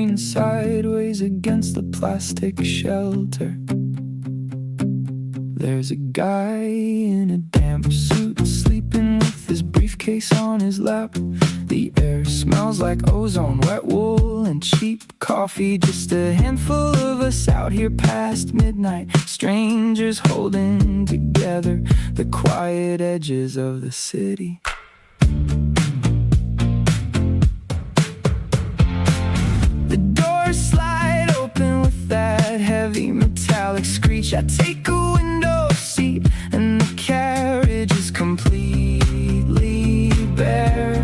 lean sideways against the plastic shelter. There's a guy in a damp suit sleeping with his briefcase on his lap. The air smells like ozone, wet wool, and cheap coffee. Just a handful of us out here past midnight, strangers holding together the quiet edges of the city. The doors slide open with that heavy metallic screech. I take a window seat and the carriage is completely bare,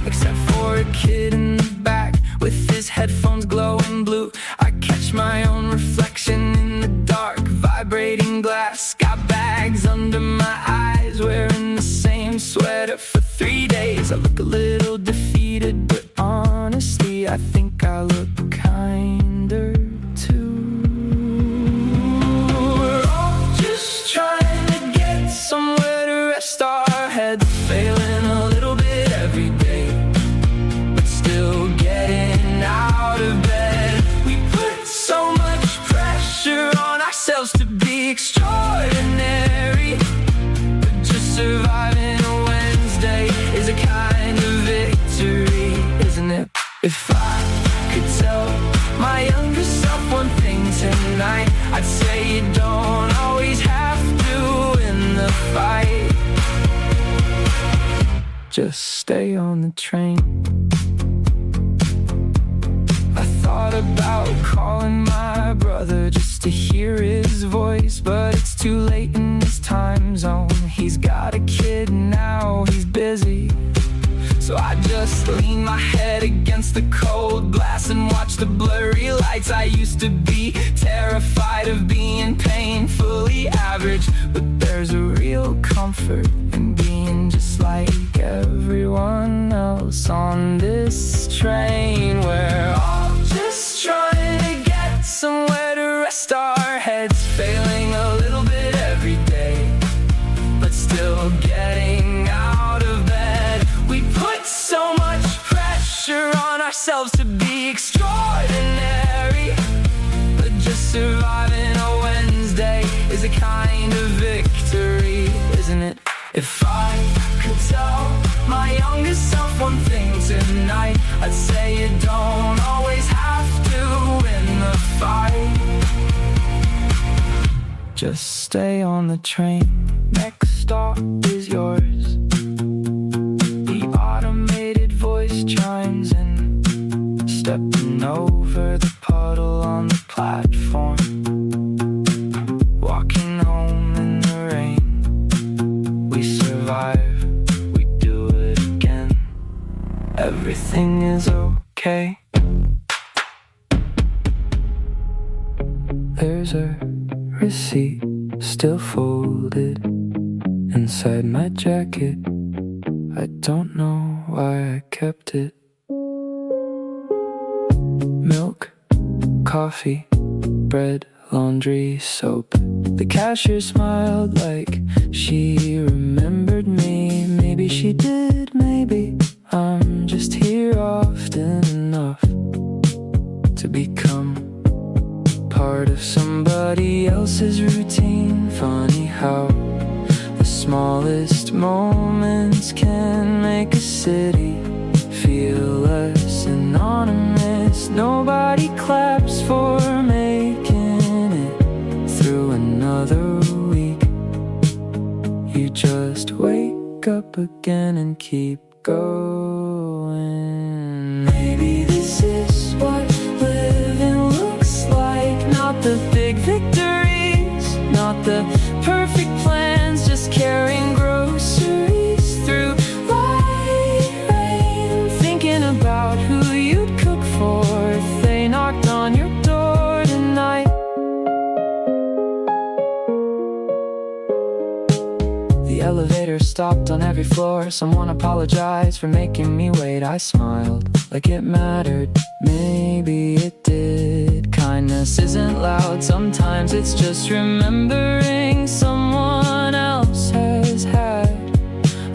except for a kid in the back with his headphones glowing blue. I catch my own reflection in the dark, vibrating glass. Got bags under my eyes, wearing the same sweater for 3 days. I look a little defeated, but honestly, I think I look kinder too. We're all just trying to get somewhere to rest our heads, failing a little bit every day, but still getting out of bed. We put so much pressure on ourselves to be extraordinary, but just surviving a Wednesday is a kind of victory, isn't it? If I could tell my younger self one thing tonight, I'd say you don't always have to win the fight. Just stay on the train. I thought about calling my brother just to hear his voice, but it's too late in this time zone. He's got a kid now, he's busy. So I just lean my head against the cold glass and watch the blurry lights. I used to be terrified of being painfully average, but there's a real comfort in being just like everyone else on this train. We're all just trying to get somewhere to rest our heads, failing a little bit every day, but still getting out of bed. We put so much pressure on ourselves to be extraordinary, but just surviving a Wednesday is a kind of victory, isn't it? If I could tell my younger self one thing tonight, I'd say you don't always have to win the fight. Just stay on the train. Next stop is yours. The automated voice chimes in, stepping over the puddle on the platform, walking home in the rain. We survive, we do it again. Everything is okay. There's a receipt still folded inside my jacket. I don't know why I kept it. Milk, coffee, bread, laundry, soap. The cashier smiled like she remembered me. Maybe she did, maybe I'm just here often enough to become part of somebody else's routine. Funny how the smallest moments can make a city feel less anonymous. Nobody claps for making it through another week. You just wake up again and keep going. Maybe this is what living looks like. Not the big victories, not the perfect plans, just carrying groceries through light rain, thinking about who you'd cook for if they knocked on your door tonight. The elevator stopped on every floor. Someone apologized for making me wait. I smiled like it mattered. Maybe it did. Kindness isn't loud. Sometimes it's just remembering someone else has had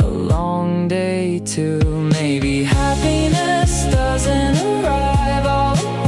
a long day too. Maybe happiness doesn't arrive all at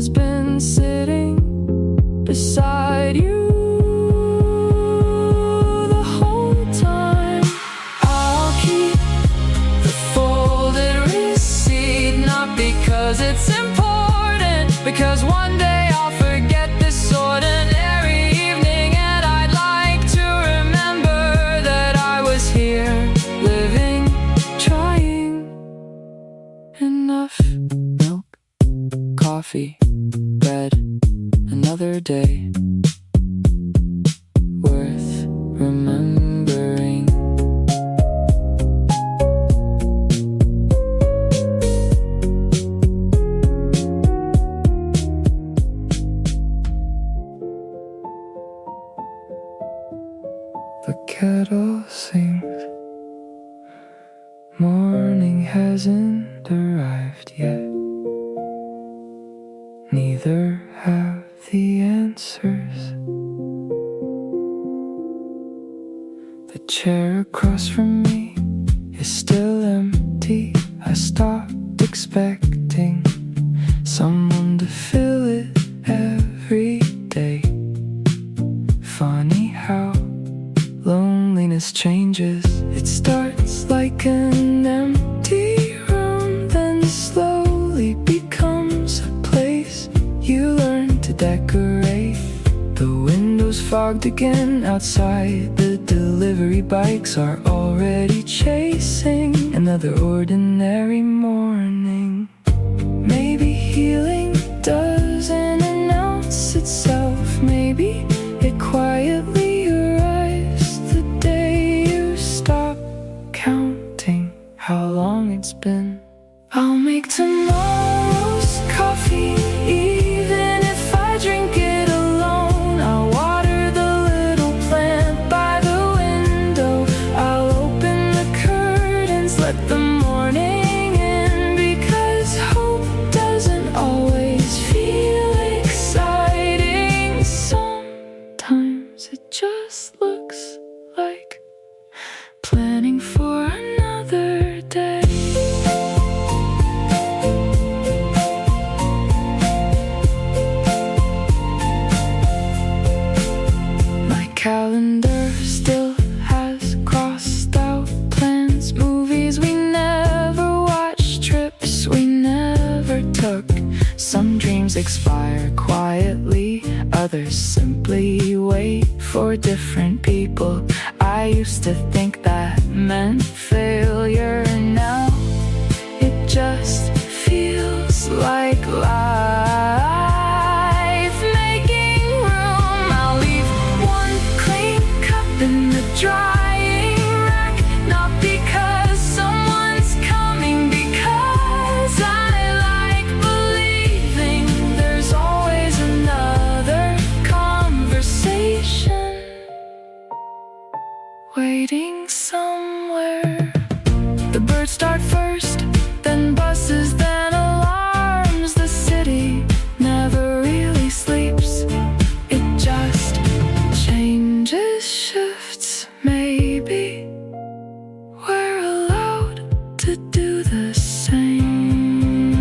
has been sitting beside you the whole time. I'll keep the folded receipt, not because it's important, because one day I'll forget this ordinary evening, and I'd like to remember that I was here, living, trying. Enough milk, coffee, bread, another day worth remembering. The kettle sings, morning hasn't arrived yet. Neither have the answers. The chair across from me is still empty. I stopped expecting someone to fill it every day. Funny how loneliness changes. It starts like an empty room, then slowly becomes a place you learn to decorate. The windows fogged again outside. The delivery bikes are already chasing another ordinary morning. Maybe healing doesn't announce itself. Maybe it quietly arrives the day you stop counting how long it's been. I'll make tomorrow's coffee, even if I drink it alone. I'll water the little plant by the window. I'll open the curtains, let the morning in, because hope doesn't always feel exciting. Sometimes it just looks like planning for another day. Calendar still has crossed out plans, movies we never watched, trips we never took. Some dreams expire quietly, others simply wait for different people. I used to think that meant failure. Now it just feels like life. In the drying rack, not because someone's coming, because I like believing there's always another conversation waiting somewhere. The birds start first, then buses, then alarms. The city never really sleeps, it just changes, shifts. Maybe we're allowed to do the same.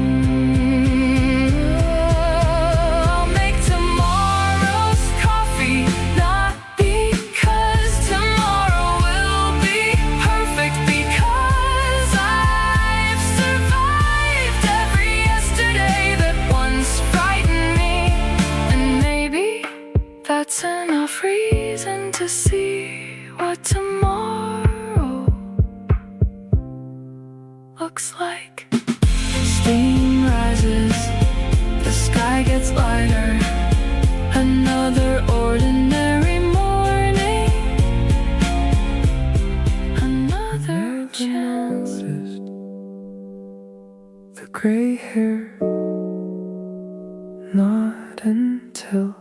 I'll make tomorrow's coffee, not because tomorrow will be perfect, because I've survived every yesterday that once frightened me. And maybe that's enough reason to see what tomorrow looks like. Steam rises, the sky gets lighter. Another ordinary morning, another chance. Noticed the gray hair, not until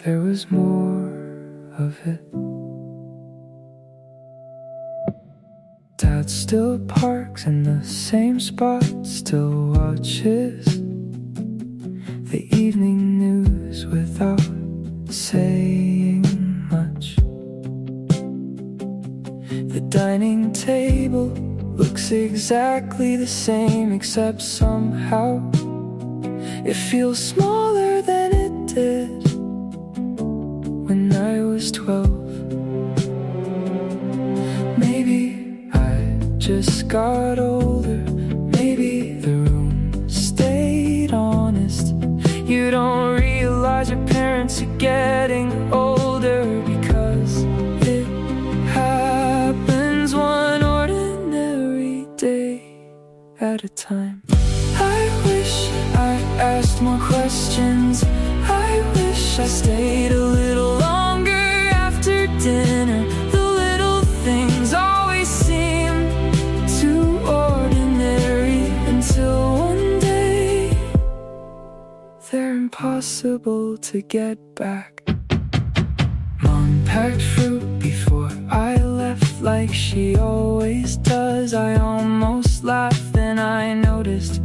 there was more of it. Dad still parks in the same spot, still watches the evening news without saying much. The dining table looks exactly the same, except somehow It feels smaller than it did when I was 12. Maybe I just got older. Maybe the room stayed honest. You don't realize your parents are getting older, because it happens one ordinary day at a time. I wish I asked more questions. I wish I stayed a little longer after dinner. The little things always seem too ordinary until one day they're impossible to get back. Mom packed fruit before I left, like she always does. I almost laughed, then I noticed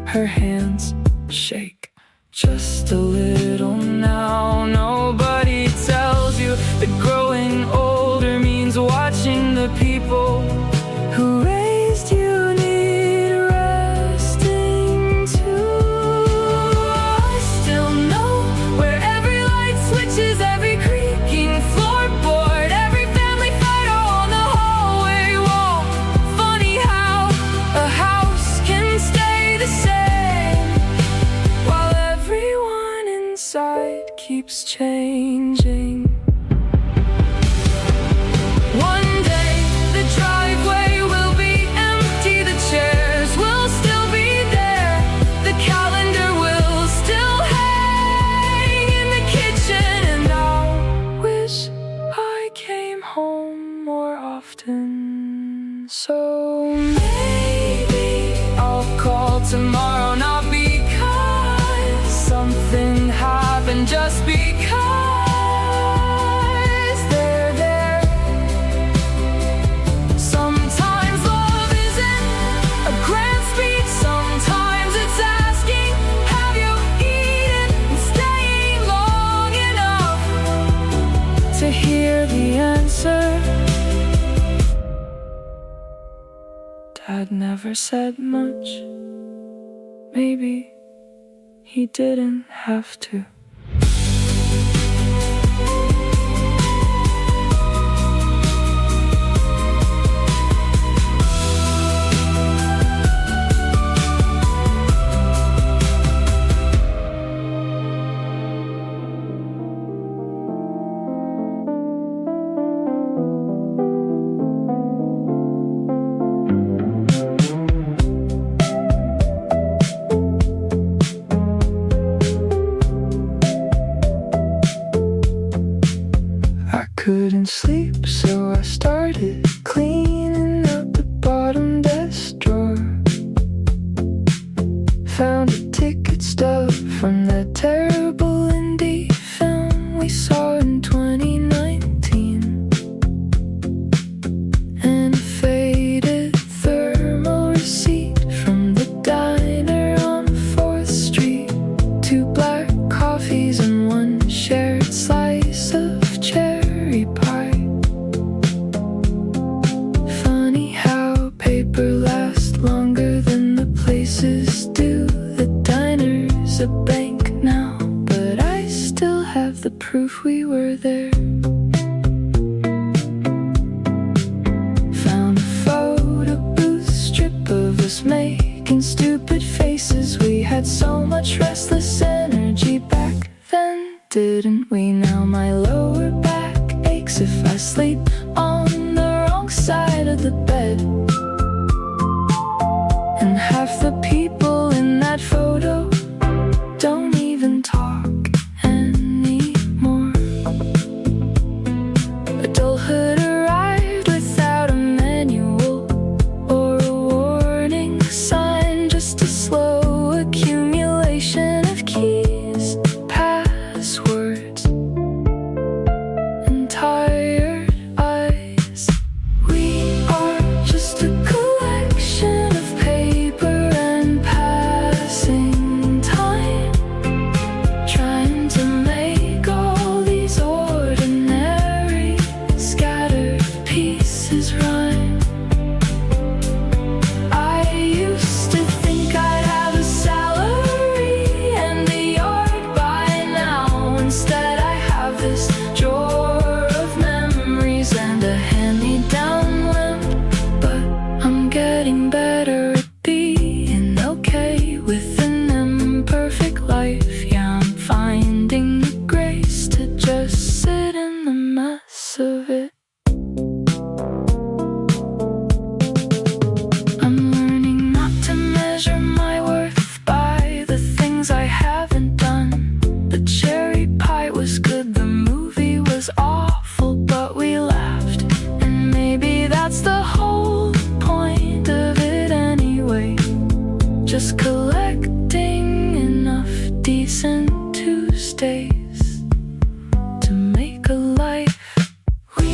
her hands shake just a little now. Nobody tells you that growing older means watching the people who raised you need resting too. I still know where every light switches, every creaking floorboard, every family photo on the hallway wall. Funny how a house can stay the same while everyone inside keeps changing. One day the driveway will be empty, the chairs will still be there, the calendar will still hang in the kitchen, and I'll wish I came home more often. So maybe I'll call tomorrow, not because something happened, just because they're there. Sometimes love isn't a grand speech, sometimes it's asking, have you eaten, and staying long enough to hear the answer. Dad never said much. Maybe he didn't have to. Couldn't sleep, so I started cleaning out the bottom desk drawer. Found a ticket stub from that terrible indie film we saw in 2019, and a faded thermal receipt from the diner on 4th Street. 2 black coffees and 1 shared slice of cherry pie. Funny how paper lasts longer than the places do. The diner's a bank now, but I still have the proof we were there. Found a photo booth strip of us making stupid faces. We had so much restless energy back then, didn't we? Now my lower back aches if I sleep on the wrong side of the bed, and half the people in that photo don't even talk anymore. Adulthood arrived without a manual or a warning sign, just a slow accumulation of keys, passwords, finding the grace to just sit in the mess of it. I'm learning not to measure my worth by the things I haven't done. The cherry pie was good, the movie was awful, but we laughed, and maybe that's the whole point of it anyway. Just collecting enough decent Tuesdays to make a life. We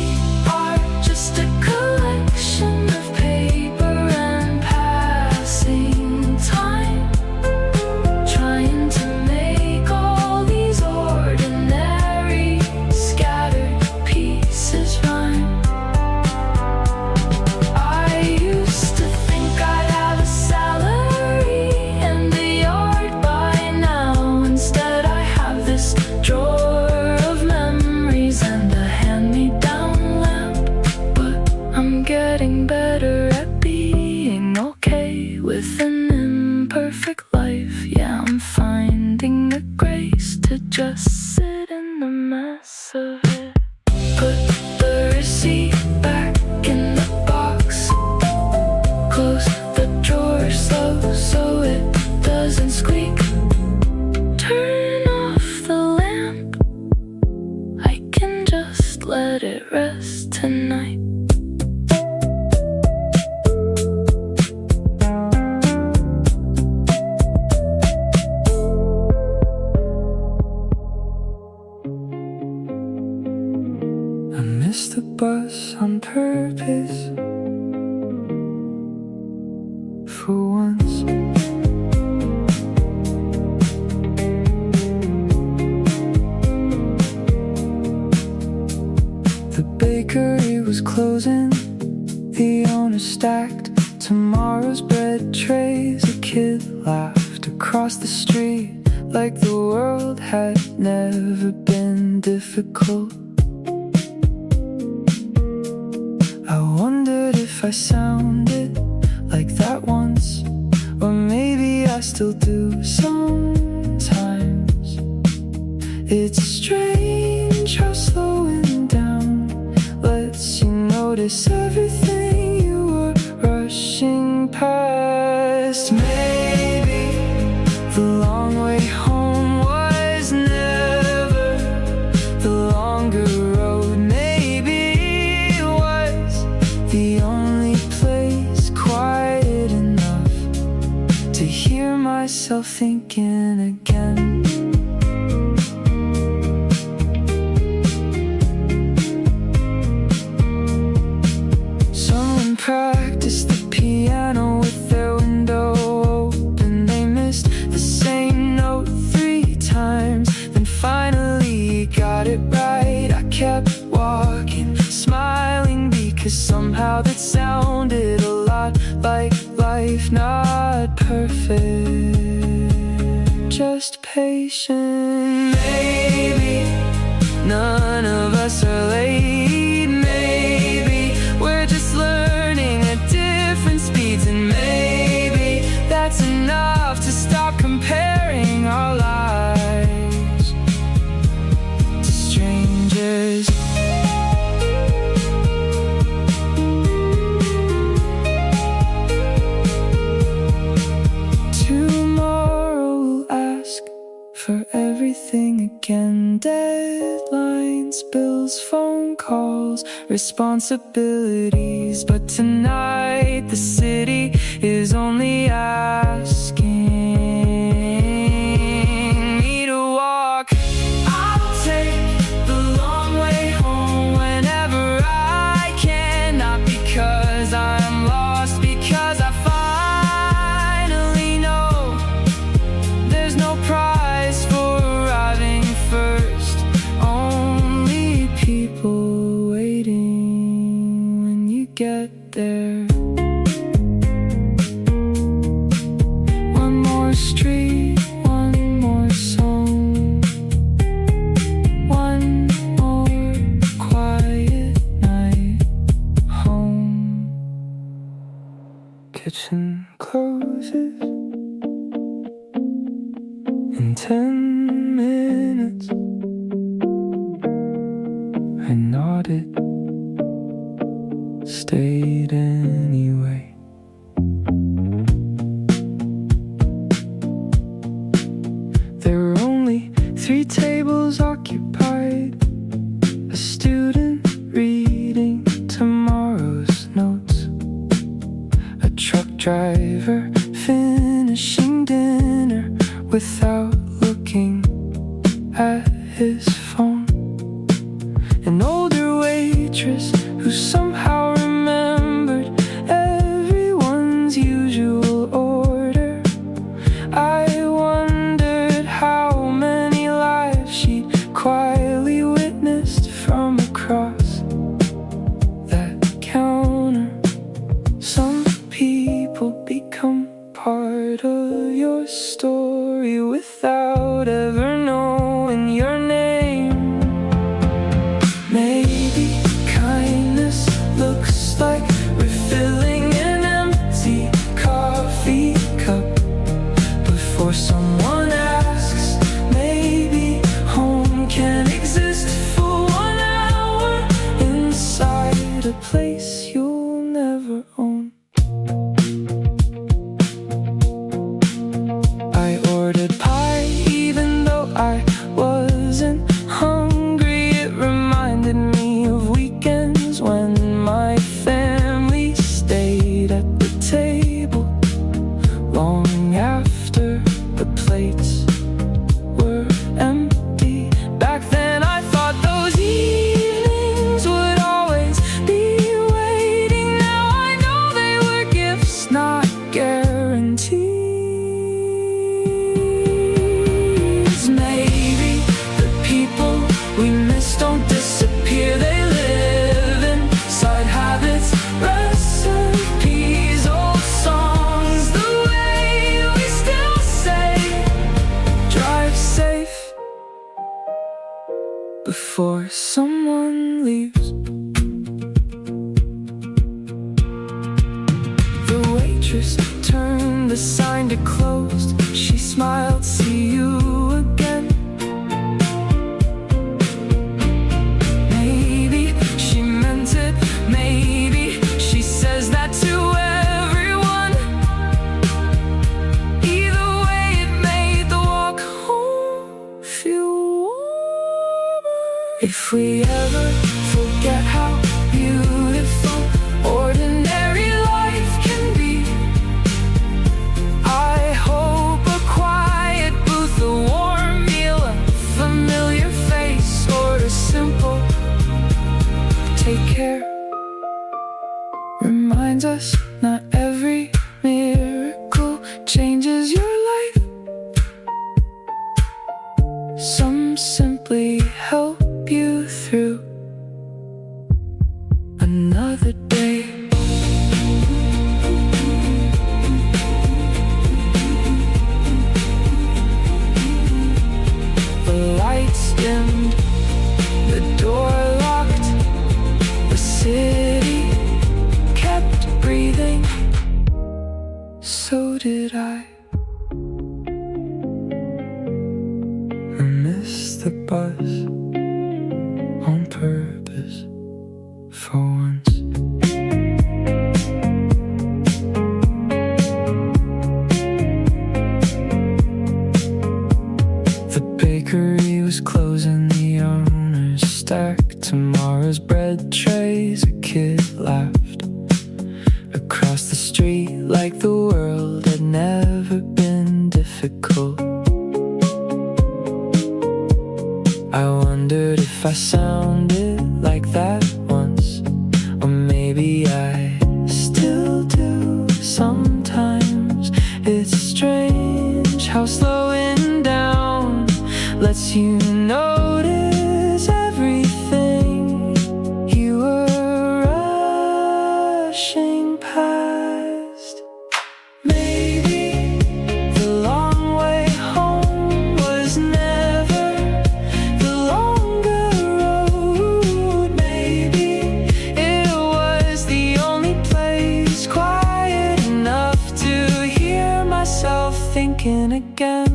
are just a collection of paper and passing time, trying to make all these ordinary scattered pieces rhyme. I used to think I'd have a salary and a yard by now. Instead I have this drawer of memories and a hand-me-down lamp. But I'm getting better at being okay with an imperfect life. Yeah, I'm finding the grace to just sit in the mess of it. Put the receipt back in the box, close the drawer slow so it doesn't squeak. Turn off the lamp, I can just let it rest tonight. I missed the bus on purpose for once. The bakery was closing, the owner stacked tomorrow's bread trays. A kid laughed across the street like the world had never been difficult. I wondered if I sounded like that once, or maybe I still do sometimes. It's strange how slowing down lets you notice everything you were rushing past. Maybe the long way home was never the longer road. Maybe it was the only place quiet enough to hear myself thinking again. Someone practiced the piano with their window open. They missed the same note 3 times, then finally got it right. I kept walking, smiling, because somehow that sounded a lot like life. Not perfect, just patient. Maybe none of us are late. Maybe we're just learning at different speeds, and maybe that's enough to stop comparing our lives to strangers. Tomorrow we'll ask for everything again. Deadlines, bills, phone calls, responsibilities. But tonight the city is only asking me to walk. I'll take the long way home whenever I can. Not because I'm lost, because I finally know there's no prize for arriving first. Only people waiting when you get there. One more street, one more song, one more quiet night home. Kitchen closes in 10 minutes. I nodded, stayed anyway. There were only 3 tables occupied, a student reading tomorrow's notes, a truck driver finishing dinner without looking at his phone, an older waitress who somehow remembered everyone's usual order. I wondered how many lives she'd quietly witnessed from across that counter. Some people become part of your story without ever knowing your name. Maybe kindness looks like refilling an empty coffee cup before someone asks. Maybe home can exist for 1 hour inside a place you'll never own. I ordered pie even though I wasn't hungry. It reminded me of weekends when my family stayed at the table long after the plates were empty. Back then I thought those evenings would always be waiting. Now I know they were gifts, not guarantees. Maybe the people we miss don't disappear, they live inside habits, recipes, old songs. The way we still say, drive safe before someone leaves. The waitress turned the sign to closed. She smiled, see you again. Maybe she meant it, maybe she says that to everyone. Either way, it made the walk home feel warmer. If we ever forget how beautiful ordinary life can be, I hope a quiet booth, a warm meal, a familiar face, or a simple take care reminds us not every miracle changes your life. Some simply help you through another day. The lights dimmed, the door locked, the city kept breathing. So did I. I missed the bus on purpose for once. The bakery was closing, the owners stacked tomorrow's bread trays. A kid laughed across the street like the world had never been difficult. I wondered if I sounded like that once, or maybe I still do sometimes. It's strange how slowing down lets you notice everything you were rushing past. Maybe the long way home was never the longer road. Maybe it was the only place quiet enough to hear myself thinking again.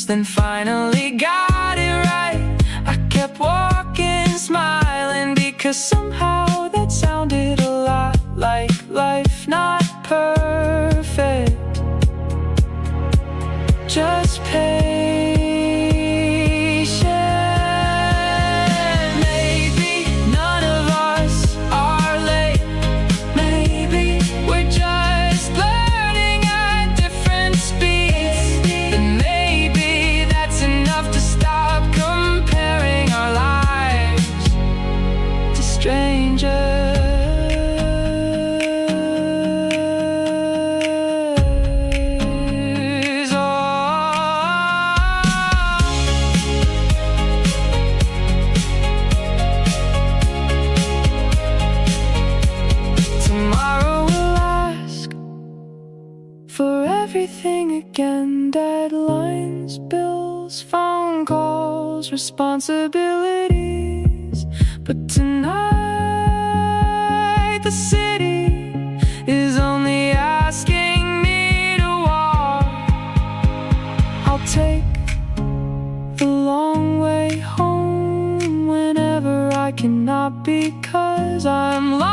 months, then finally got it right. I kept walking, smiling, because somehow that sounded a lot like life. Not perfect, just patient. Maybe none of us are late. Maybe we're just learning at different speeds. And maybe that's enough to stop comparing our lives to strangers. For everything again, deadlines, bills, phone calls, responsibilities. But tonight the city is only asking me to walk. I'll take the long way home whenever I cannot, because I'm lost.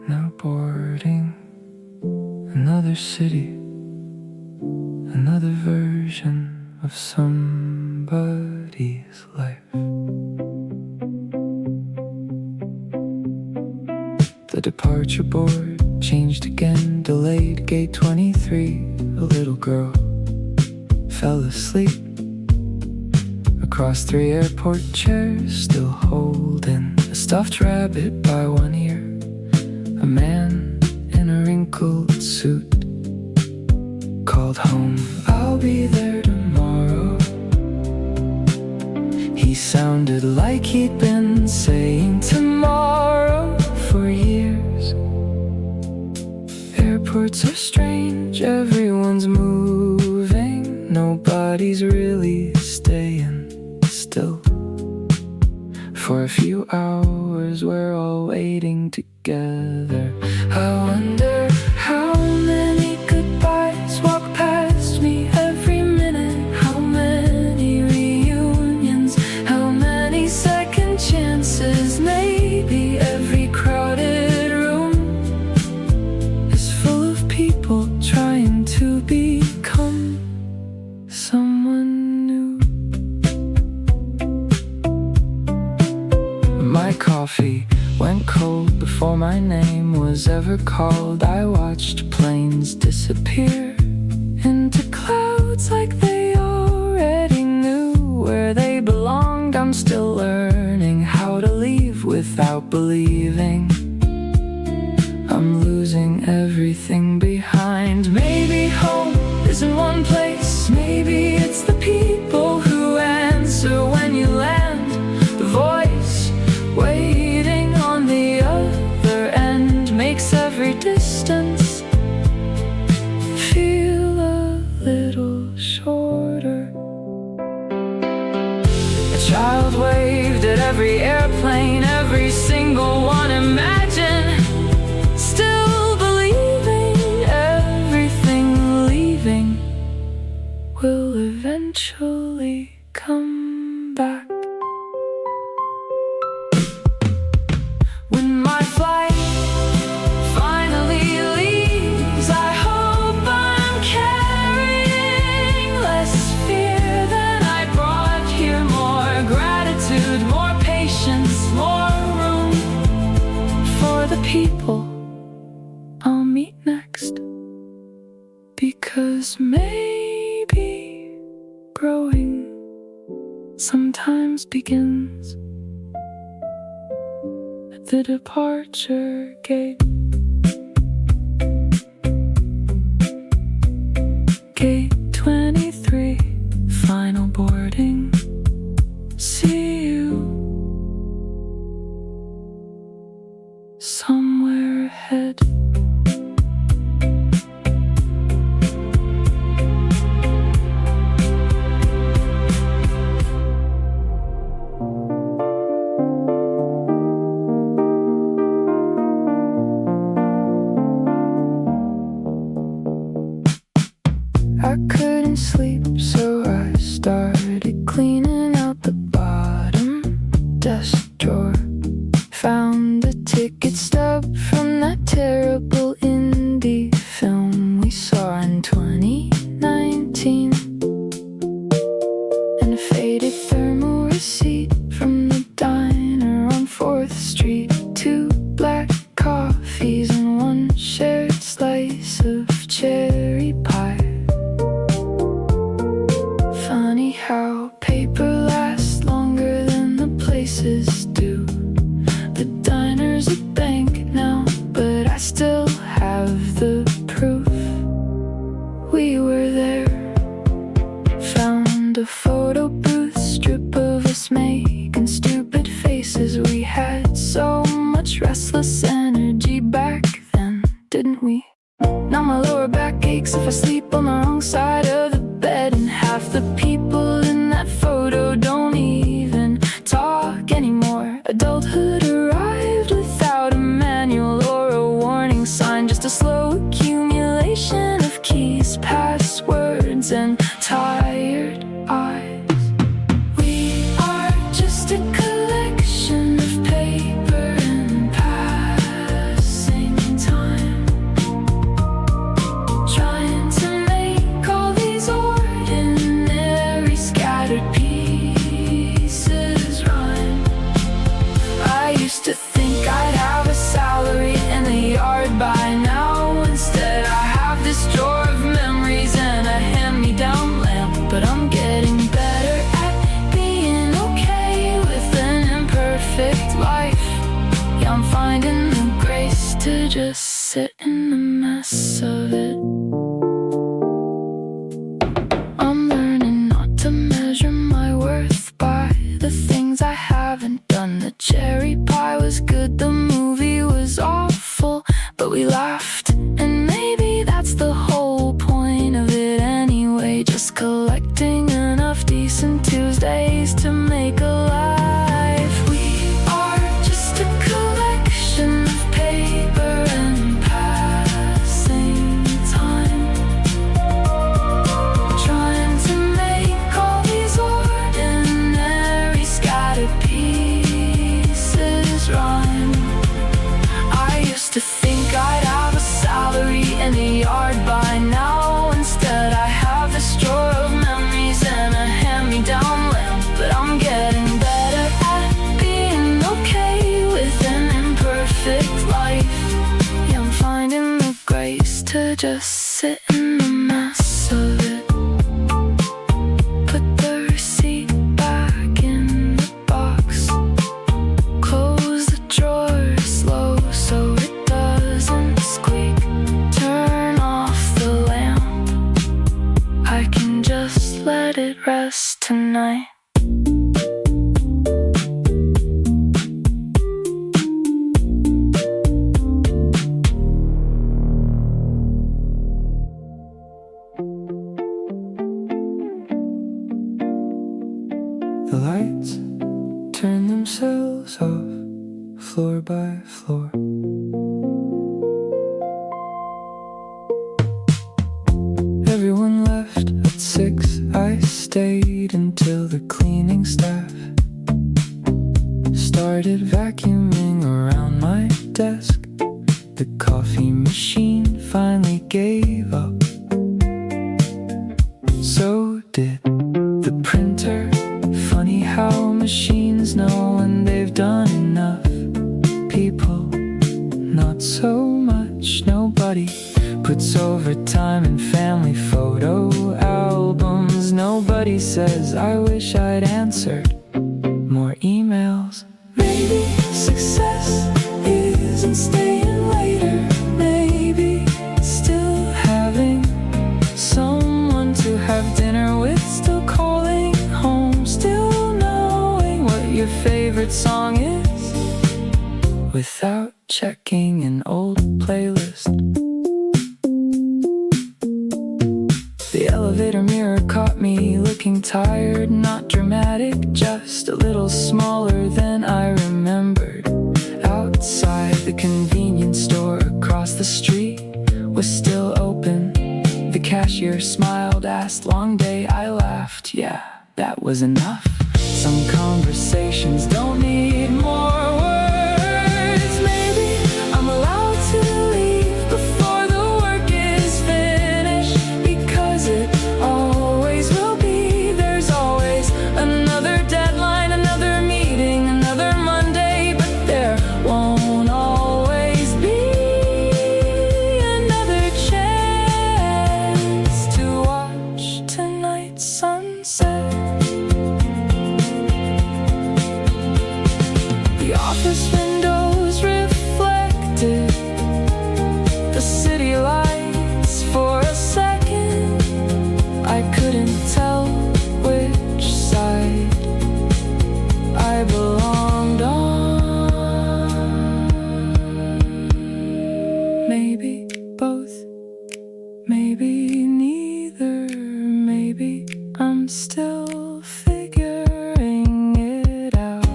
Now boarding another city, another version of somebody's life. The departure board changed again, delayed gate 23. A little girl fell asleep across 3 airport chairs, still holding a stuffed rabbit by one ear. A man in a wrinkled suit called home. I'll be there tomorrow. He sounded like he'd been saying tomorrow for years. Airports are strange, everyone's moving. Nobody's really staying still. For a few hours we're all waiting together. I wonder how many goodbyes walk past me every minute. How many reunions, how many second chances. Maybe every crowded room is full of people trying to become someone new. My coffee went cold before my name was ever called. I watched planes disappear into clouds like they already knew where they belonged. I'm still learning how to leave without believing I'm losing everything behind. Maybe home isn't one place. Maybe it's the people who answer when you land. The voice waiting on the other end makes every distance feel a little shorter. A child waved at every airplane, every single one. Imagine still believing everything leaving will eventually come back. When my flight finally leaves, I hope I'm carrying less fear than I brought here. More gratitude, more patience, more room for the people I'll meet next. Because maybe growing sometimes begins the departure gate. Gate 23, final boarding. See you somewhere ahead. I couldn't sleep, so I started cleaning out the bottom desk drawer. Found a ticket stub from that terrible indie film we saw in 2019, and a faded thermal receipt from the diner on 4th Street. 2 black coffees and 1 shared slice of cherry pie. Funny how paper lasts longer than the places do. The diner's a bank now, but I still have the proof. We were there. Found a photo booth strip of us making stupid faces. We had so much restless energy back then, didn't we? Now my lower back aches if I sleep on the wrong side of the bed, and half the people in that photo don't even talk anymore. Adulthood arrived without a manual or a warning sign, just a slow accumulation of keys, passwords, and tired eyes. We are just a collection of paper and passing time, trying to make all these ordinary scattered pieces rhyme. I used to think I'd have a salary in the yard by now. Instead I have this drawer of memories and a hand-me-down lamp. But I'm getting better at being okay with an imperfect life. Yeah, I'm finding the grace to just sit in the mess of it. I'm learning not to measure my worth by the things I haven't done. The cherry pie was good, the movie was awful, but we laughed, and maybe that's the whole point of it anyway. Just collecting enough decent Tuesdays to make a life. We are just a collection of paper and passing time, trying to make all these ordinary scattered pieces rhyme. I used to think I'd have a salary in the yard by now. Instead I have this drawer of memories and a hand-me-down lamp. But I'm getting better at being okay with an imperfect life. Yeah, I'm finding the grace to just sit in the mess of it. Put the receipt back in the box, close the drawer slow so it doesn't squeak. Turn off the lamp, I can just let it rest tonight. The lights turn themselves off, floor by floor. Everyone left at 6. I stayed until the cleaning staff started vacuuming around my desk. The coffee machine finally gave up. So did the printer. Funny how machines know when they've done enough. People, not so much. Nobody puts overtime in family photo albums. Nobody says, I wish I'd answered more emails. Maybe success without checking an old playlist. The elevator mirror caught me looking tired, not dramatic, just a little smaller than I remembered. Outside, the convenience store across the street was still open. The cashier smiled, asked, "Long day?" I laughed, yeah, that was enough. Some conversations don't need more words. Maybe I'm allowed to leave before the work is finished, because it always will be. There's always another deadline, another meeting, another Monday, but there won't always be another chance to watch tonight's sunset. The office windows reflected the city lights for a second. I couldn't tell which side I belonged on. Maybe both, maybe neither, maybe I'm still figuring it out.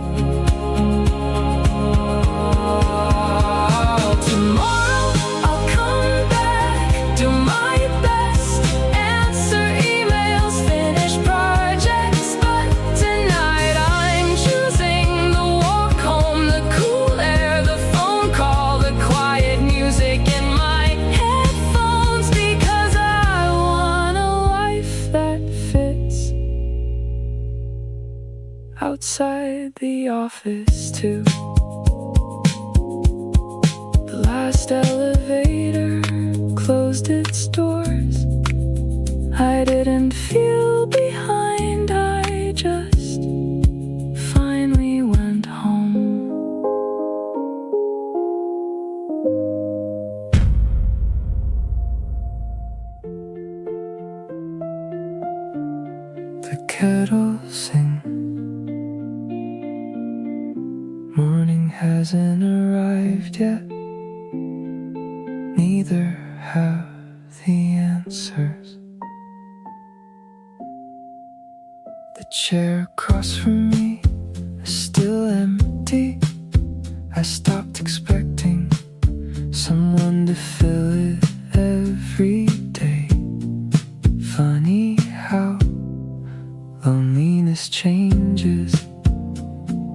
Tomorrow I'll come back, do my best, answer emails, finish projects, but tonight I'm choosing the walk home, the cool air, the phone call, the quiet music in my headphones, because I want a life that fits outside the office too. The last elevator closed its doors. I didn't feel behind, I just finally went home. The kettle sings. Morning hasn't arrived yet. Neither have the answers. The chair across from me is still empty. I stopped expecting someone to fill it every day. Funny how loneliness changes.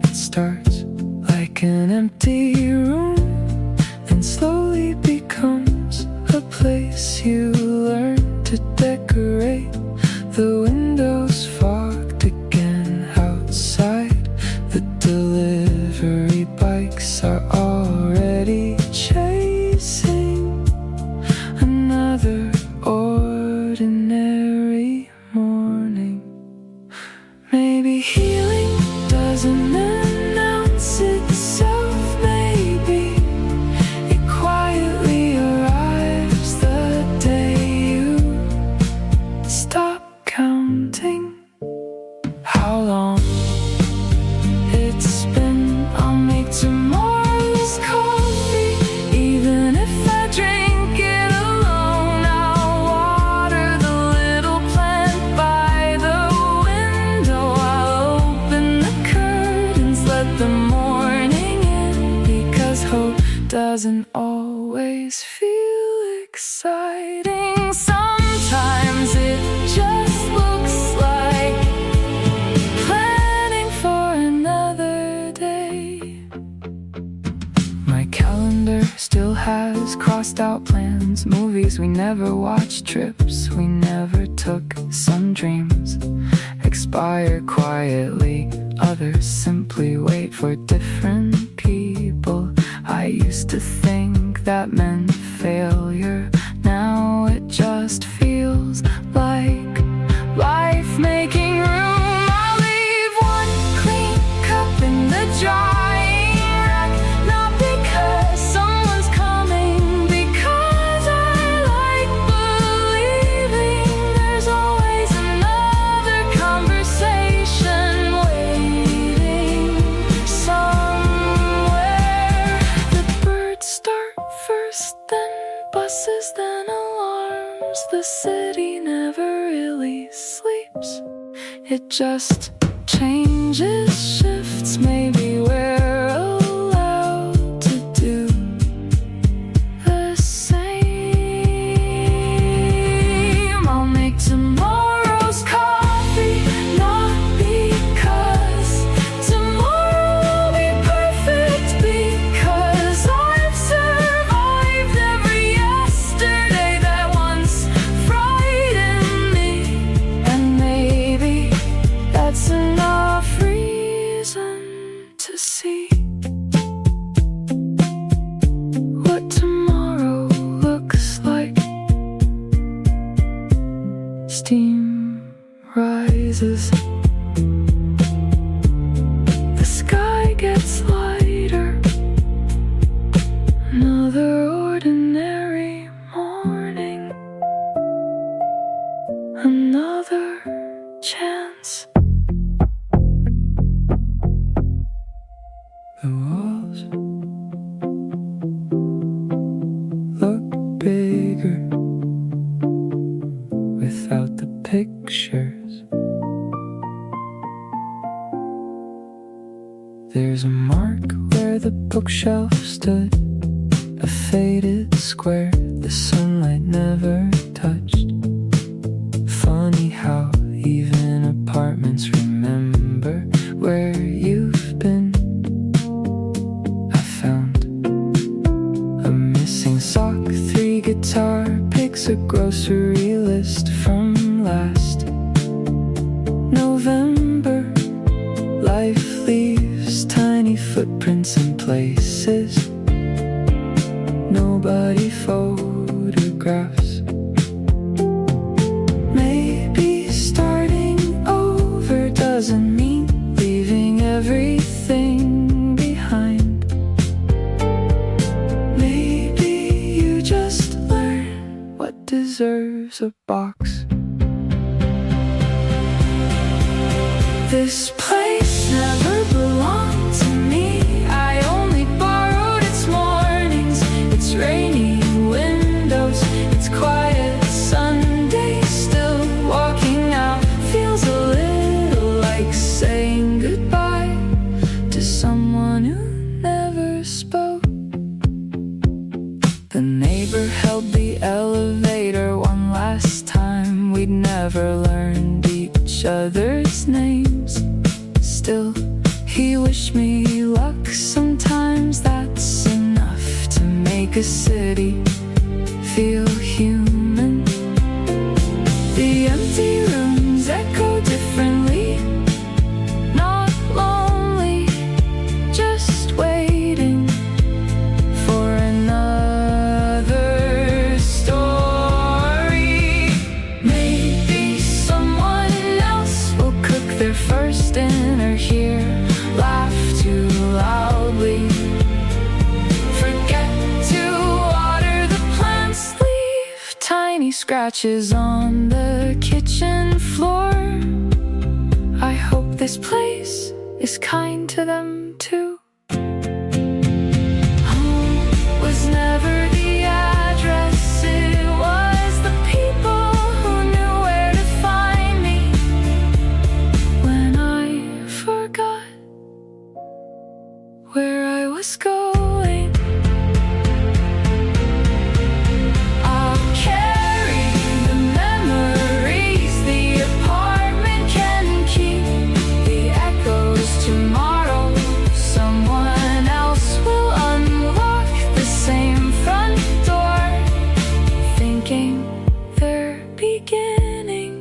It starts like an empty room and slowly becomes a place you learn to decorate. The windows fogged again outside. The delivery bikes are already chasing another ordinary morning. Maybe healing doesn't announce itself. Maybe it quietly arrives the day you stop counting how long it's been. I'll make tomorrow's coffee, even if I drink it alone. I'll water the little plant by the window. I'll open the curtains, let the morning in, because hope doesn't always feel exciting. Sometimes it just looks like planning for another day. My calendar still has crossed out plans, movies we never watched, trips we never took. Some dreams expire quietly, others simply wait for different people. I used to think that meant failure. Now it just feels like life making room. I'll leave one clean cup in the drying rack, not because someone's coming, because I like believing there's always another conversation waiting somewhere. noise, then alarms. The city never really sleeps. It just changes, shifts. Maybe we're allowed to do the same. I'll make tomorrow's coffee, not because tomorrow will be perfect, because I've survived every yesterday that once frightened me. And maybe that's enough reason to see what tomorrow looks like. Steam rises, the sky gets lighter. Another ordinary morning, another chance. The walls look bigger without the pictures. There's a mark where the bookshelf stood, a faded square the sunlight never touched. Funny how even apartments remember where you've been. I found a missing sock, 3 guitar picks, a grocery list from last November. Life leaves tiny footprints in places nobody photographs. Maybe starting over doesn't mean leaving everything behind. Maybe you just learn what deserves a box. This place never belonged to me. I only borrowed its mornings, its rainy windows, its quiet Sunday. Still walking out feels a little like saying goodbye to someone who never spoke. The neighbor held the elevator one last time. We'd never learned each other's names. Still, he wished me luck. Sometimes that's enough to make a city feel human. The empty rooms echo differently, not lonely, just waiting for another story. Maybe someone else will cook their first dinner here, laugh too loudly, forget to water the plants, leave tiny scratches on the kitchen floor. I hope this place is kind to them too. Home was never the address, it was the people who knew where to find me when I forgot where I was going. I'll carry the memories the apartment can keep, the echoes tomorrow. Someone else will unlock the same front door, thinking they're beginning.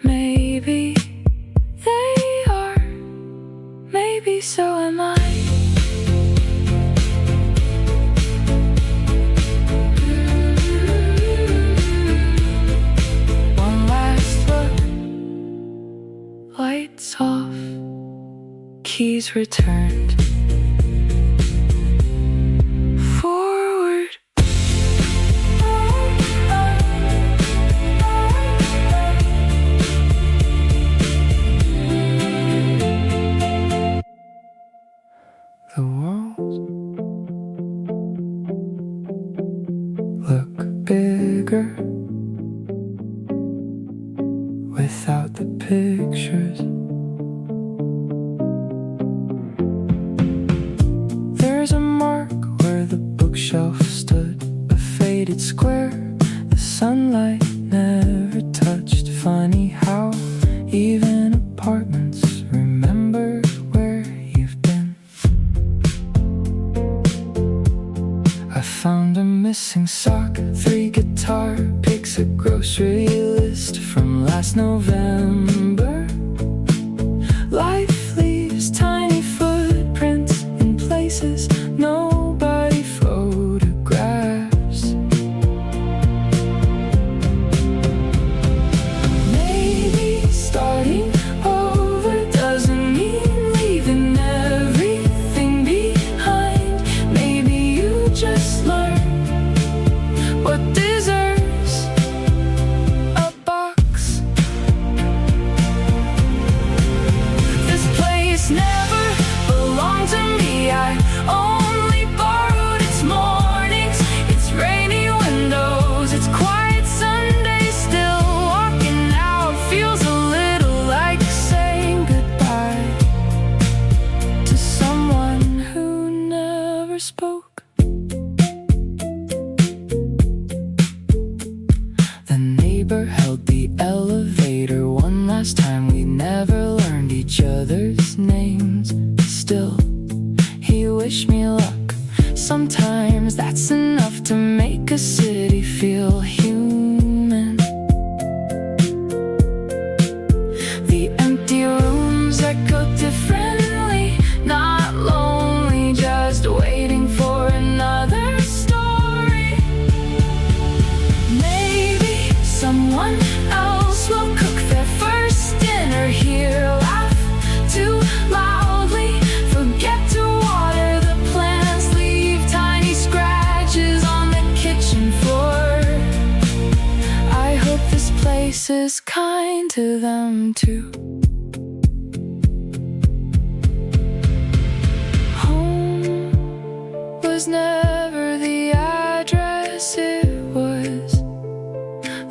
Maybe they are, maybe so am I. One last look, lights off, keys returned. Forward. The world looks longer without the pictures. There's a mark where the bookshelf stood, a faded square the sunlight never touched. Funny how even apartments remember where you've been. I found a missing sock, 3 guitar picks, a grocery list from last November. Life leaves tiny footprints in places nobody photographs. Maybe starting over doesn't mean leaving everything behind. Maybe you just learn what deserves a box. This place never belonged to me. I only borrowed its mornings, its rainy windows, its quiet Sundays. Still walking out feels a little like saying goodbye to someone who never spoke. The neighbor held the elevator one last time. We never learned each other's names. Still, he wished me luck. Sometimes that's enough to make a city feel human. The empty rooms echo differently, not lonely, just waiting for another story. Maybe someone else will cook their first dinner here, laugh too loudly, forget to water the plants, leave tiny scratches on the kitchen floor. I hope this place is kind to them too. Home was never the address, it was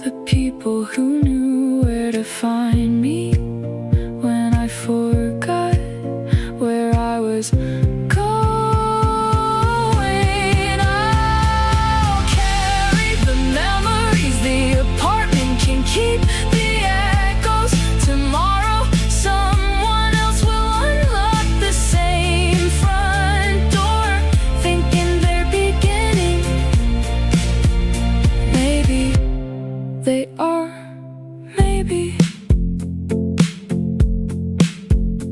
the people who knew where to find me when I forgot where I was going. I'll carry the memories, the apartment can keep the echoes. Tomorrow someone else will unlock the same front door, thinking they're beginning. Maybe they are, maybe.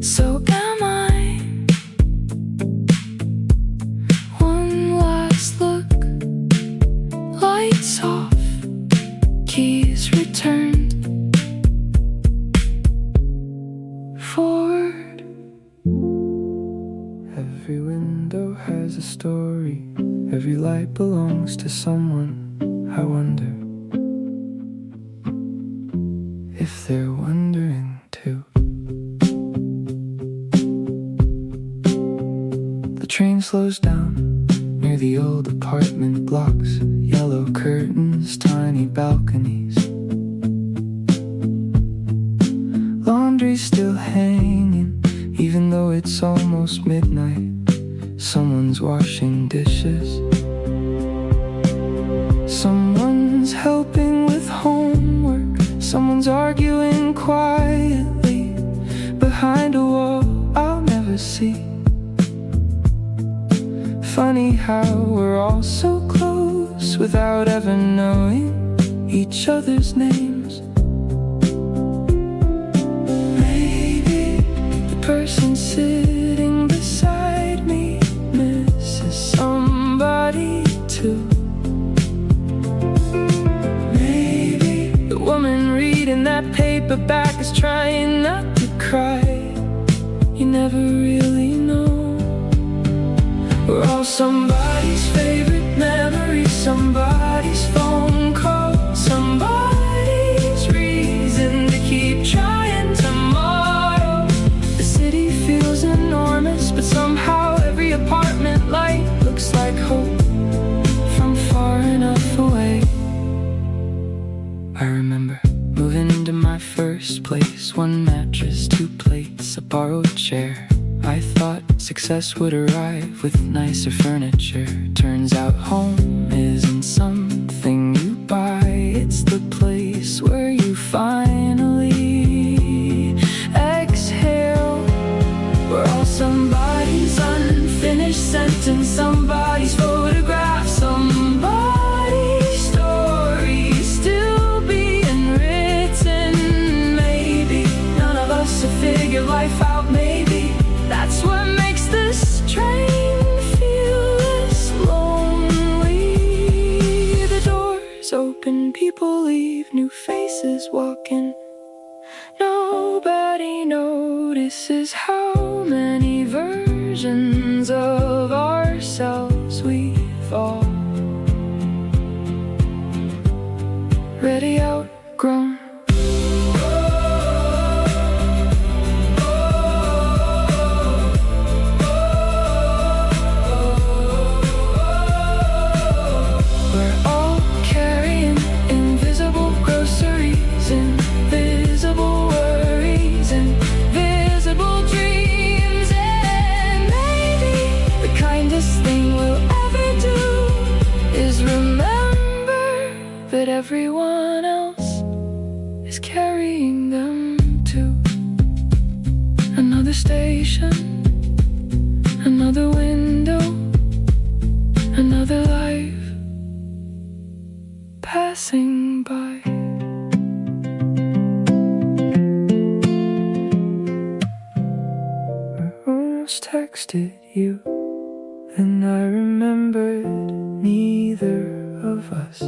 So am I. One last look, lights off, keys returned. Forward. Every window has a story, every light belongs to someone. I wonder if they're wondering too. The train slows down near the old apartment blocks, yellow curtains, tiny balconies. Laundry's still hanging, even though it's almost midnight. Someone's washing dishes, someone's helping with homework, someone's arguing quietly behind a wall I'll never see. Funny how we're all so close without ever knowing each other's names. Maybe the person sitting beside me misses somebody too. Maybe the woman reading that paperback is trying not to cry. You never really know. We're all somebody's favorite memory, somebody's phone call, somebody's reason to keep trying tomorrow. The city feels enormous, but somehow every apartment light looks like hope from far enough away. borrowed chair. I thought success would arrive with nicer furniture. Turns out home isn't something you buy. It's the place where you finally exhale. We're all somebody's unfinished sentence, somebody's photograph, somebody's story still being written. Maybe none of us have figured life out. Maybe that's what makes this train feel this lonely. The doors open, people leave, new faces walk in. Nobody notices how many versions of ourselves we've all already outgrown. We're all carrying invisible groceries, invisible worries, invisible dreams. And maybe the kindest thing we'll ever do is remember that everyone else is carrying them too. Another station, another window, another life passing by. I almost texted you, and I remembered neither of us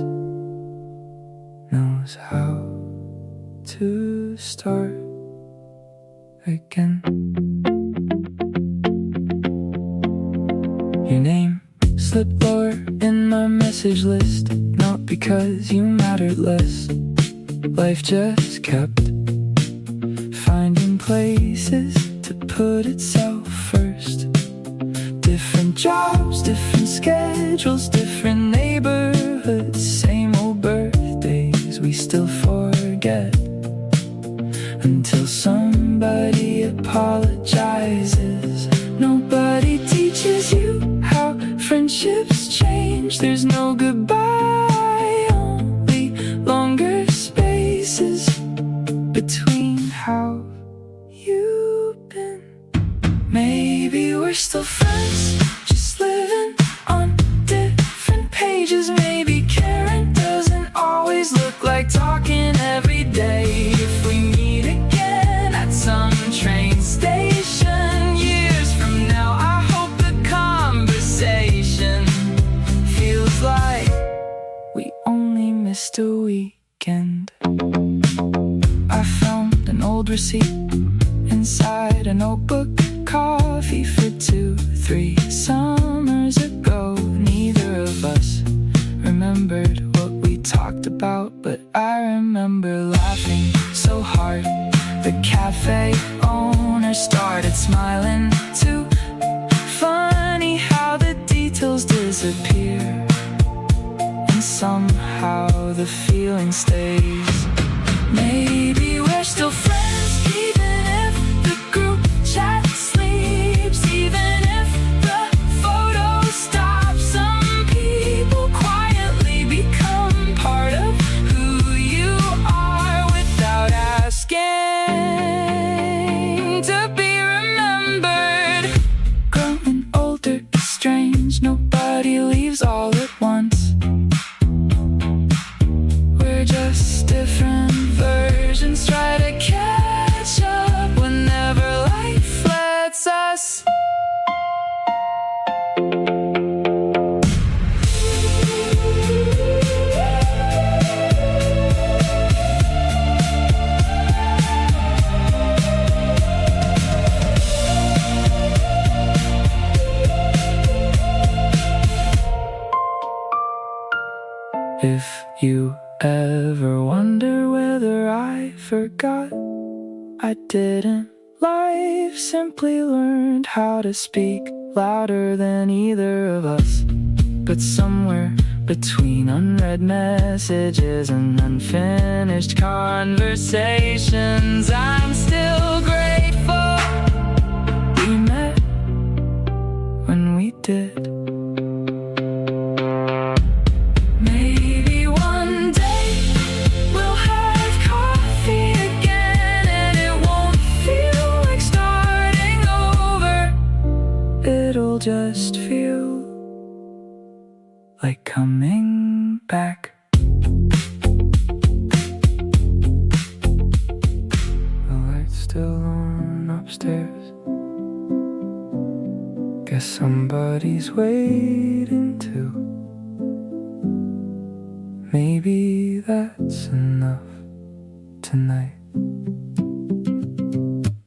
knows how to start again. Your name slipped lower in my message list, not because you mattered less. Life just kept finding places to put itself first. Different jobs, different schedules, different neighborhoods, same old birthdays we still forget. Until somebody apologizes. Nobody teaches you how friendships change. There's no goodbye, only longer spaces between how you've been. Maybe we're still friends, just living on different pages. Maybe caring doesn't always look like talking every day. If we meet again at some train station years from now, I hope the conversation feels like we only missed a weekend. I found an old receipt inside a notebook. Coffee for 2-3 summers ago. Neither of us remembered what we talked about, but I remember laughing so hard. The cafe owner started smiling too. Funny how the details disappear, and somehow the feeling stays. Maybe we're still friends, even if the group chat sleeps, even if the photo stops. Some people quietly become part of who you are without asking to be remembered. Growing older is strange, nobody leaves all at once. We're just different versions, try to catch up whenever life lets us. If you ever wonder whether I forgot, I didn't. Life simply learned how to speak louder than either of us. But somewhere between unread messages and unfinished conversations, I'm still grateful like coming back. The light's still on upstairs. Guess somebody's waiting too. Maybe that's enough tonight.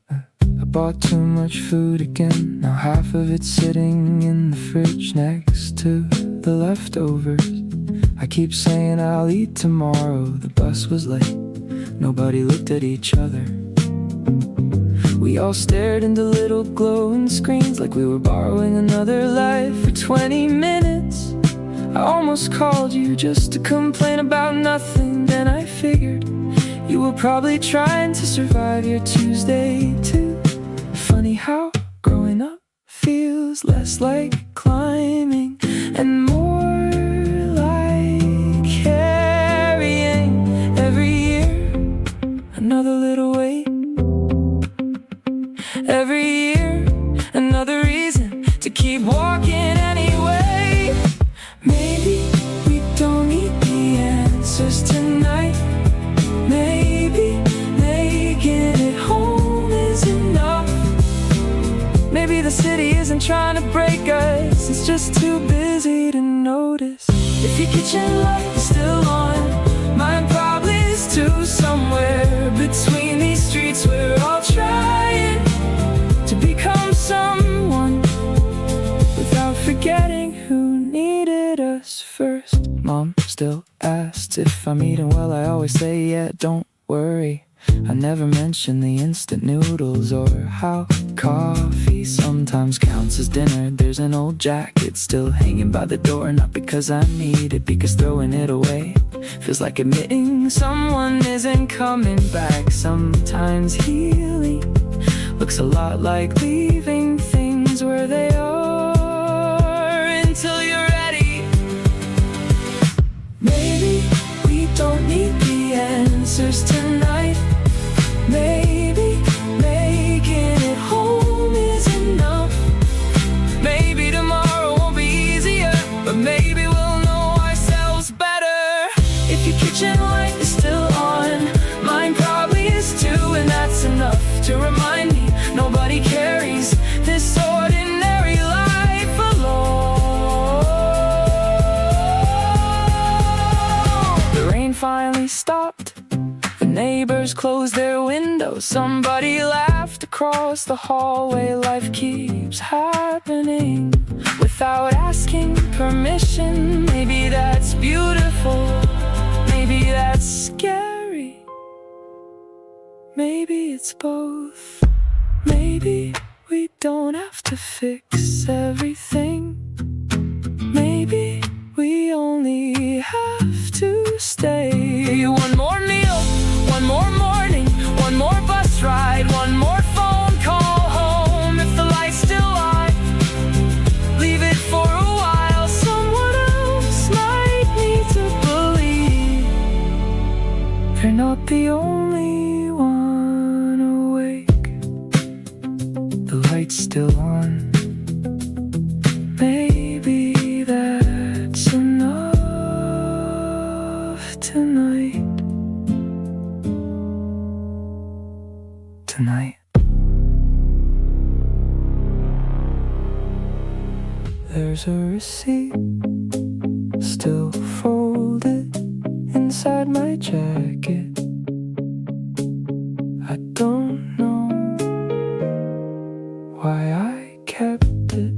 I bought too much food again. Now half of it's sitting in the fridge next to the leftovers. I keep saying I'll eat tomorrow. The bus was late. Nobody looked at each other. We all stared into little glowing screens like we were borrowing another life for 20 minutes. I almost called you just to complain about nothing. Then I figured you were probably trying to survive your Tuesday too. Funny how growing up feels less like climbing and more like carrying. Every year another little weight. Every year another reason to keep walking anyway. Maybe we don't need the answers tonight. Maybe making it home is enough. Maybe the city isn't trying to break us, it's just too busy to notice. If your kitchen light is still on, mine probably is too. Somewhere between these streets we're all trying to become someone without forgetting who needed us first. Mom still asks if I'm eating well. I always say yeah, don't worry. I never mention the instant noodles or how coffee sometimes counts as dinner. There's an old jacket still hanging by the door, not because I need it, because throwing it away feels like admitting someone isn't coming back. Sometimes healing looks a lot like leaving things where they are until you're ready. Maybe we don't need the answers tonight. Maybe making it home is enough. Maybe tomorrow won't be easier, but maybe we'll know ourselves better. If your kitchen light is still on, mine probably is too, and that's enough to remind me nobody carries this ordinary life alone. The rain finally stopped. The neighbors closed their windows. Somebody laughed across the hallway. Life keeps happening without asking permission. Maybe that's beautiful. Maybe that's scary. Maybe it's both. Maybe we don't have to fix everything. Maybe we only have to stay. One more meal, one more morning, one more bus ride, one more phone call home. If the light's still on, leave it for a while. Someone else might need to believe they're not the only one awake. The light's still on. Maybe that's enough tonight. Tonight. There's a receipt still folded inside my jacket. I don't know why I kept it.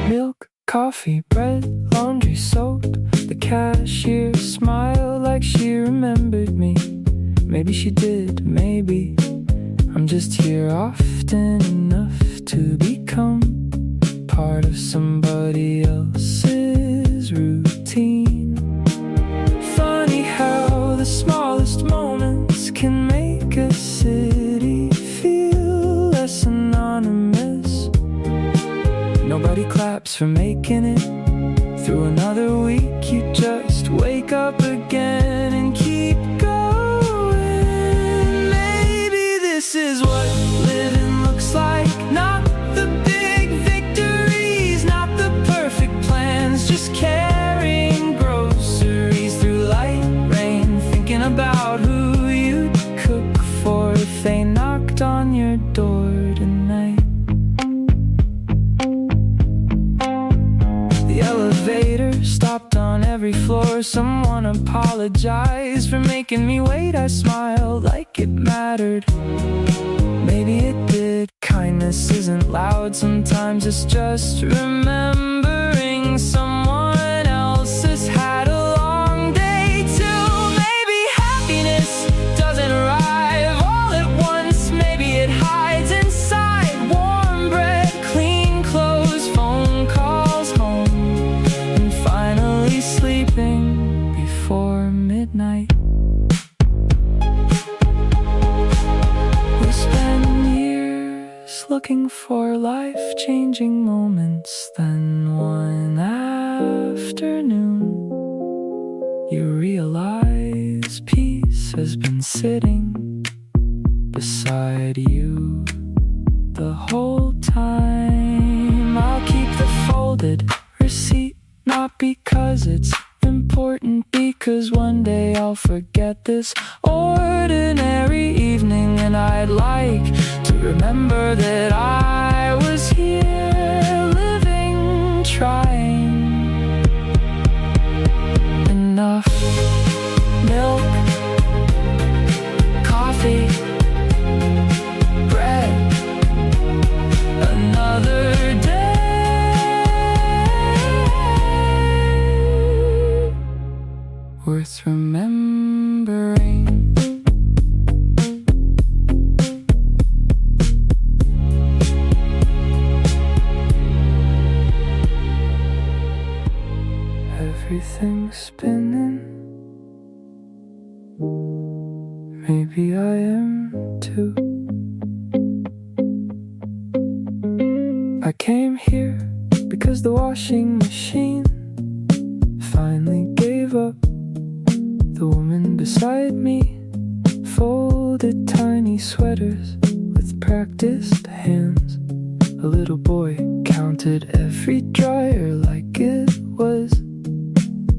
Milk, coffee, bread, laundry, soap. The cashier smiled like she remembered me. Maybe she did, maybe I'm just here often enough to become part of somebody else's routine. Funny how the smallest moments can make a city feel less anonymous. Nobody claps for making it through another week. You just wake up again and keep going. Maybe this is what their door tonight. The elevator stopped on every floor. Someone apologized for making me wait. I smiled like it mattered. Maybe it did. Kindness isn't loud. Sometimes it's just remembering someone else has had a long day too. Maybe happiness doesn't arrive all at once. Maybe it hides inside warm bread, clean clothes, phone calls home, and finally sleeping before midnight. We spend years looking for life-changing moments. Then one afternoon, you realize peace has been sitting beside you the whole time. I'll keep the folded receipt, not because it's important, because one day I'll forget this ordinary evening, and I'd like to remember that I was here, living, trying. Enough milk, coffee, bread, another day worth remembering. Everything's spinning. Maybe I am too. I came here because the washing machine finally gave up. The woman beside me folded tiny sweaters with practiced hands. A little boy counted every dryer like it was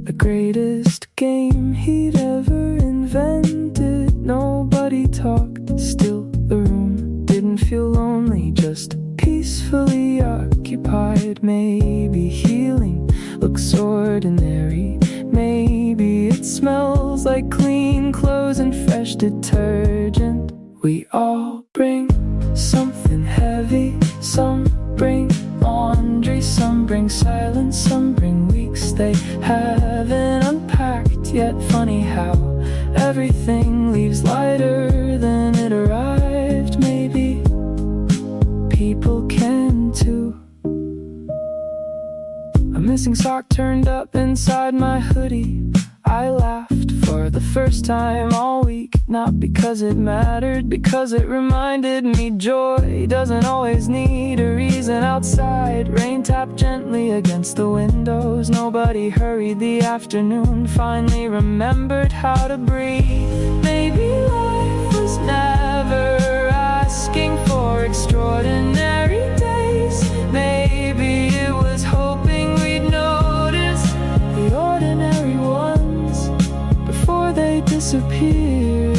the greatest game he'd ever invented. Nobody talked, still the room didn't feel lonely, just peacefully occupied. Maybe healing looks ordinary. Maybe it smells like clean clothes and fresh detergent. We all bring something heavy. Some bring laundry, some bring silence, some bring weeks they haven't unpacked yet. Funny how everything leaves lighter than it arrived. Maybe people can too. A missing sock turned up inside my hoodie. I laughed for the first time all week, not because it mattered, because it reminded me joy doesn't always need a reason. Outside, rain tapped gently against the windows. Nobody hurried. The afternoon finally remembered how to breathe. Maybe life was never asking for extraordinary days. Maybe it was hoping we'd notice the ordinary ones before they disappear.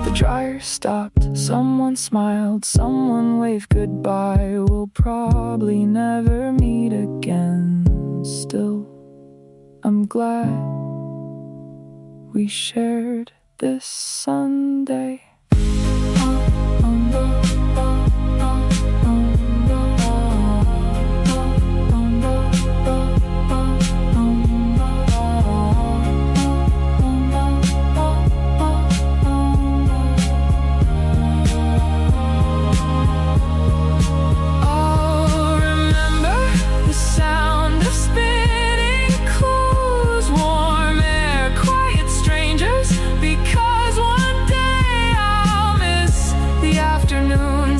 The dryer stopped, someone smiled, someone waved goodbye. We'll probably never meet again. Still, I'm glad we shared this Sunday.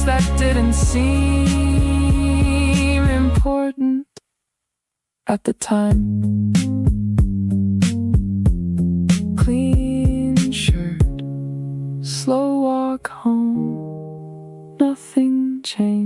That didn't seem important at the time. Clean shirt, slow walk home, nothing changed.